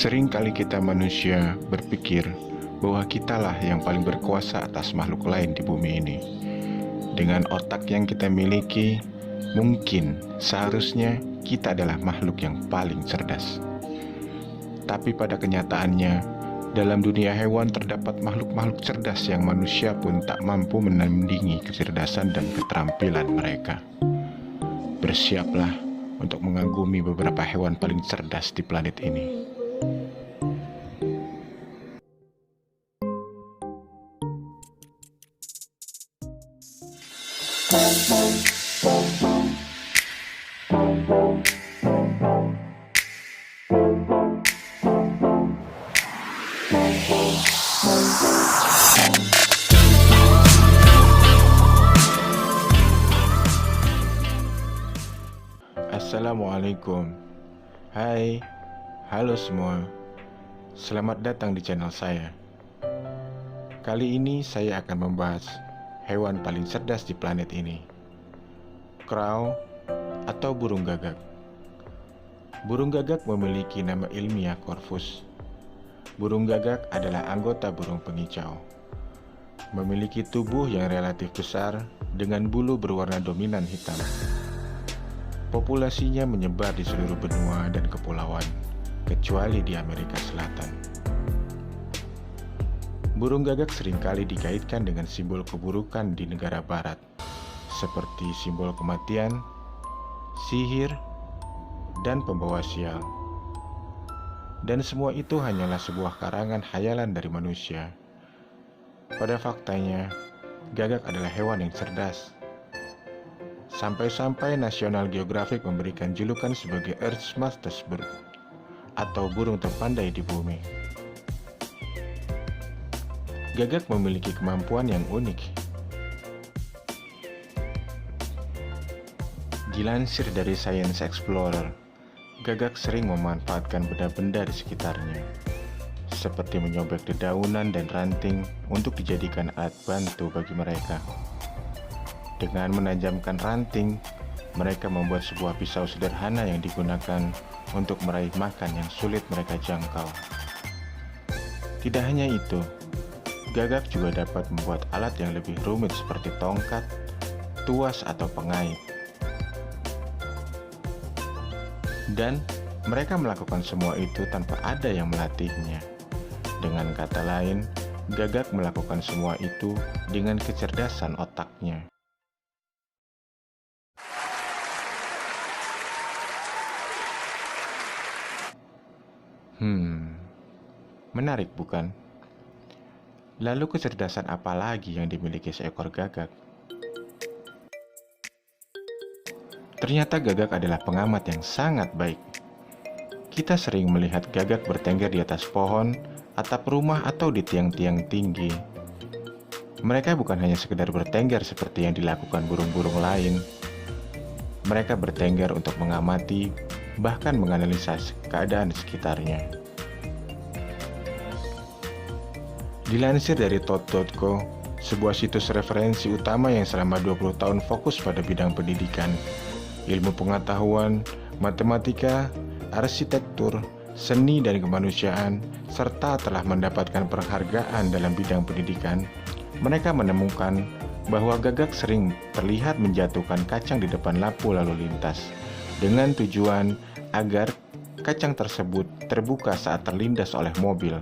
Sering kali kita manusia berpikir bahwa kitalah yang paling berkuasa atas makhluk lain di bumi ini. Dengan otak yang kita miliki, mungkin seharusnya kita adalah makhluk yang paling cerdas. Tapi pada kenyataannya, dalam dunia hewan terdapat makhluk-makhluk cerdas yang manusia pun tak mampu menandingi kecerdasan dan keterampilan mereka. Bersiaplah untuk mengagumi beberapa hewan paling cerdas di planet ini. Assalamualaikum. Hai, halo semua. Selamat datang di channel saya. Kali ini saya akan membahas hewan paling cerdas di planet ini, crow atau burung gagak. Burung gagak memiliki nama ilmiah Corvus. Burung gagak adalah anggota burung pengicau. Memiliki tubuh yang relatif besar dengan bulu berwarna dominan hitam. Populasinya menyebar di seluruh benua dan kepulauan, kecuali di Amerika Selatan. Burung gagak seringkali dikaitkan dengan simbol keburukan di negara barat, seperti simbol kematian, sihir, dan pembawa sial. Dan semua itu hanyalah sebuah karangan khayalan dari manusia. Pada faktanya, gagak adalah hewan yang cerdas. Sampai-sampai National Geographic memberikan julukan sebagai Earth's Fastest Bird atau burung terpandai di bumi. Gagak memiliki kemampuan yang unik. Dilansir dari Science Explorer, gagak sering memanfaatkan benda-benda di sekitarnya, seperti menyobek dedaunan dan ranting untuk dijadikan alat bantu bagi mereka. Dengan menajamkan ranting, mereka membuat sebuah pisau sederhana yang digunakan untuk meraih makan yang sulit mereka jangkau. Tidak hanya itu, gagak juga dapat membuat alat yang lebih rumit seperti tongkat, tuas, atau pengait. Dan mereka melakukan semua itu tanpa ada yang melatihnya. Dengan kata lain, gagak melakukan semua itu dengan kecerdasan otaknya. Menarik bukan? Lalu kecerdasan apa lagi yang dimiliki seekor gagak? Ternyata gagak adalah pengamat yang sangat baik. Kita sering melihat gagak bertengger di atas pohon, atap rumah, atau di tiang-tiang tinggi. Mereka bukan hanya sekedar bertengger seperti yang dilakukan burung-burung lain. Mereka bertengger untuk mengamati, bahkan menganalisa keadaan di sekitarnya. Dilansir dari Tot.co, sebuah situs referensi utama yang selama 20 tahun fokus pada bidang pendidikan, ilmu pengetahuan, matematika, arsitektur, seni dan kemanusiaan, serta telah mendapatkan penghargaan dalam bidang pendidikan, mereka menemukan bahwa gagak sering terlihat menjatuhkan kacang di depan lampu lalu lintas, dengan tujuan agar kacang tersebut terbuka saat terlindas oleh mobil.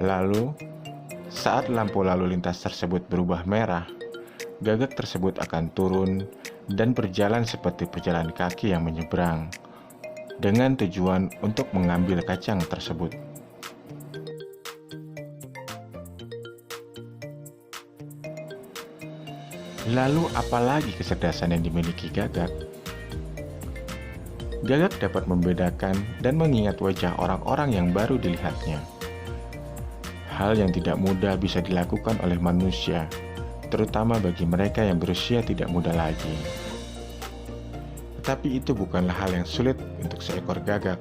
Lalu, saat lampu lalu lintas tersebut berubah merah, gagak tersebut akan turun dan berjalan seperti pejalan kaki yang menyeberang, dengan tujuan untuk mengambil kacang tersebut. Lalu, apalagi kecerdasan yang dimiliki gagak? Gagak dapat membedakan dan mengingat wajah orang-orang yang baru dilihatnya. Hal yang tidak mudah bisa dilakukan oleh manusia, terutama bagi mereka yang berusia tidak muda lagi. Tetapi itu bukanlah hal yang sulit untuk seekor gagak.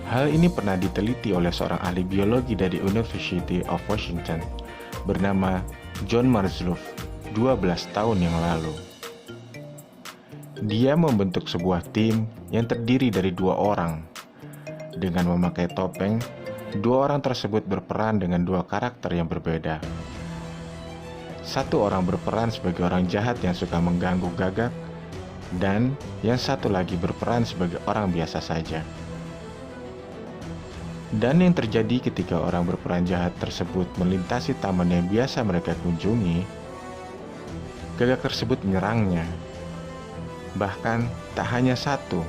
Hal ini pernah diteliti oleh seorang ahli biologi dari University of Washington bernama John Marzluff 12 tahun yang lalu. Dia membentuk sebuah tim yang terdiri dari 2 orang. Dengan memakai topeng, 2 orang tersebut berperan dengan 2 karakter yang berbeda. Satu orang berperan sebagai orang jahat yang suka mengganggu Gagak, dan yang satu lagi berperan sebagai orang biasa saja. Dan yang terjadi ketika orang berperan jahat tersebut melintasi taman yang biasa mereka kunjungi, Gagak tersebut menyerangnya. Bahkan tak hanya satu,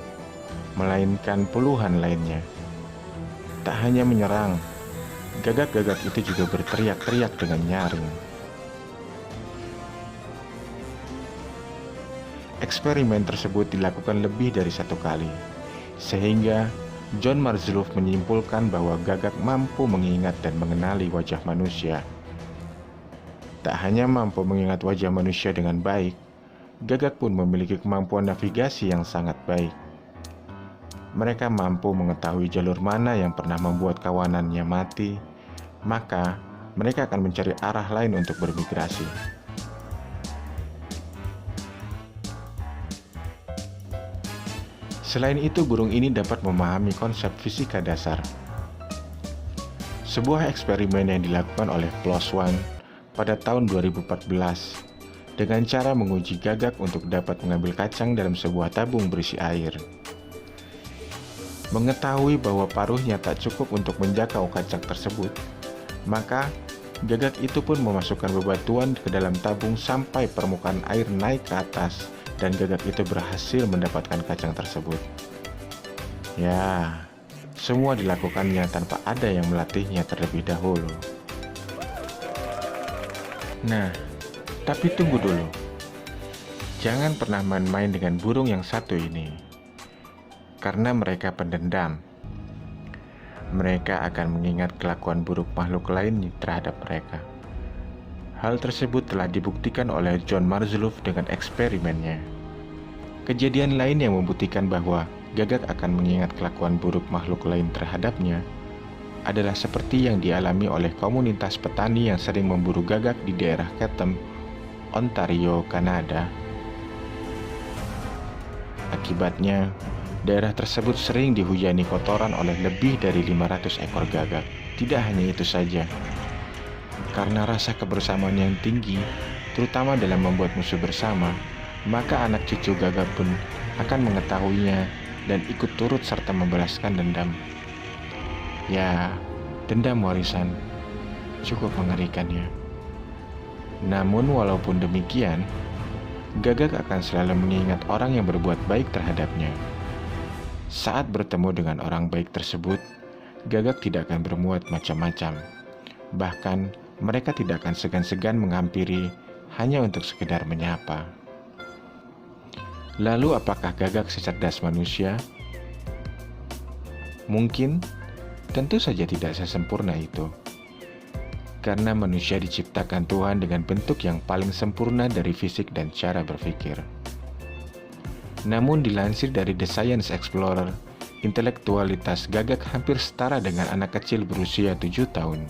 melainkan puluhan lainnya. Tak hanya menyerang, Gagak-gagak itu juga berteriak-teriak dengan nyaring. Eksperimen tersebut dilakukan lebih dari 1 kali, sehingga John Marzluff menyimpulkan bahwa Gagak mampu mengingat dan mengenali wajah manusia. Tak hanya mampu mengingat wajah manusia dengan baik, Gagak pun memiliki kemampuan navigasi yang sangat baik. Mereka mampu mengetahui jalur mana yang pernah membuat kawanannya mati, maka mereka akan mencari arah lain untuk bermigrasi. Selain itu, burung ini dapat memahami konsep fisika dasar. Sebuah eksperimen yang dilakukan oleh PLOS ONE pada tahun 2014 dengan cara menguji Gagak untuk dapat mengambil kacang dalam sebuah tabung berisi air. Mengetahui bahwa paruhnya tak cukup untuk menjangkau kacang tersebut, maka Gagak itu pun memasukkan bebatuan ke dalam tabung sampai permukaan air naik ke atas, dan Gagak itu berhasil mendapatkan kacang tersebut. Ya, semua dilakukannya tanpa ada yang melatihnya terlebih dahulu. Nah, tapi tunggu dulu. Jangan pernah main-main dengan burung yang satu ini, karena mereka pendendam. Mereka akan mengingat kelakuan buruk makhluk lain terhadap mereka. Hal tersebut telah dibuktikan oleh John Marzluff dengan eksperimennya. Kejadian lain yang membuktikan bahwa Gagak akan mengingat kelakuan buruk makhluk lain terhadapnya adalah seperti yang dialami oleh komunitas petani yang sering memburu Gagak di daerah Chatham, Ontario, Kanada. Akibatnya, daerah tersebut sering dihujani kotoran oleh lebih dari 500 ekor Gagak. Tidak hanya itu saja, karena rasa kebersamaan yang tinggi, terutama dalam membuat musuh bersama, maka anak cucu Gagak pun akan mengetahuinya dan ikut turut serta membalaskan dendam. Ya, dendam warisan cukup mengerikan ya. Namun walaupun demikian, Gagak akan selalu mengingat orang yang berbuat baik terhadapnya. Saat bertemu dengan orang baik tersebut, Gagak tidak akan berbuat macam-macam. Bahkan, mereka tidak akan segan-segan menghampiri hanya untuk sekedar menyapa. Lalu apakah Gagak secerdas manusia? Mungkin, tentu saja tidak sesempurna itu. Karena manusia diciptakan Tuhan dengan bentuk yang paling sempurna dari fisik dan cara berpikir. Namun dilansir dari The Science Explorer, intelektualitas Gagak hampir setara dengan anak kecil berusia 7 tahun.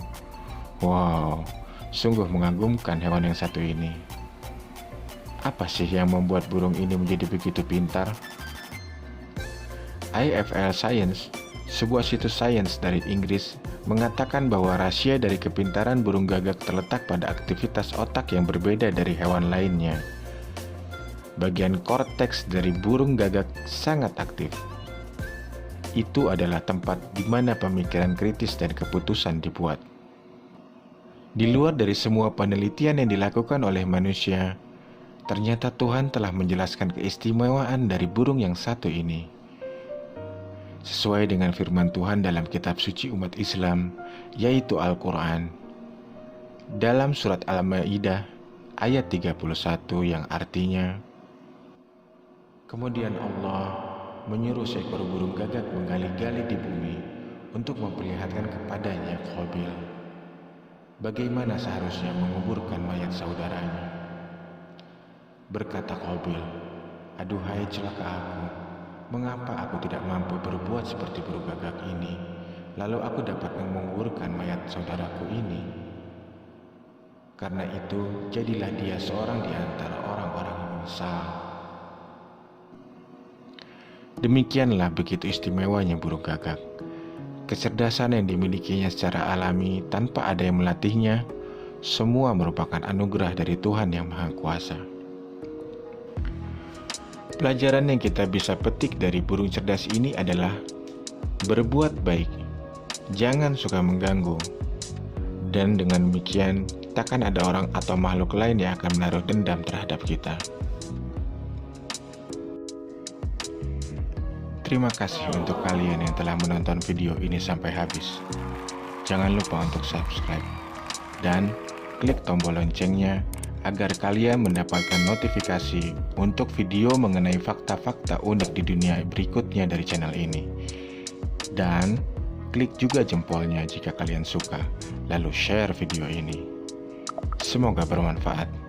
Wow, sungguh mengagumkan hewan yang satu ini. Apa sih yang membuat burung ini menjadi begitu pintar? IFL Science, sebuah situs sains dari Inggris, mengatakan bahwa rahasia dari kepintaran burung Gagak terletak pada aktivitas otak yang berbeda dari hewan lainnya. Bagian korteks dari burung Gagak sangat aktif. Itu adalah tempat di mana pemikiran kritis dan keputusan dibuat. Di luar dari semua penelitian yang dilakukan oleh manusia, ternyata Tuhan telah menjelaskan keistimewaan dari burung yang satu ini. Sesuai dengan firman Tuhan dalam kitab suci umat Islam, yaitu Al-Quran. Dalam surat Al-Ma'idah ayat 31 yang artinya, kemudian Allah menyuruh seekor burung Gagak menggali-gali di bumi untuk memperlihatkan kepadanya Qabil bagaimana seharusnya menguburkan mayat saudaranya. Berkata Qabil, "Aduhai celaka aku, mengapa aku tidak mampu berbuat seperti burung Gagak ini, lalu aku dapat menguburkan mayat saudaraku ini? Karena itu, jadilah dia seorang di antara orang-orang yang menyesal." Demikianlah begitu istimewanya burung gagak. Kecerdasan yang dimilikinya secara alami tanpa ada yang melatihnya, semua merupakan anugerah dari Tuhan Yang Maha Kuasa. Pelajaran yang kita bisa petik dari burung cerdas ini adalah berbuat baik, jangan suka mengganggu, dan dengan demikian takkan ada orang atau makhluk lain yang akan menaruh dendam terhadap kita. Terima kasih untuk kalian yang telah menonton video ini sampai habis. Jangan lupa untuk subscribe dan klik tombol loncengnya agar kalian mendapatkan notifikasi untuk video mengenai fakta-fakta unik di dunia berikutnya dari channel ini. Dan klik juga jempolnya jika kalian suka, lalu share video ini. Semoga bermanfaat.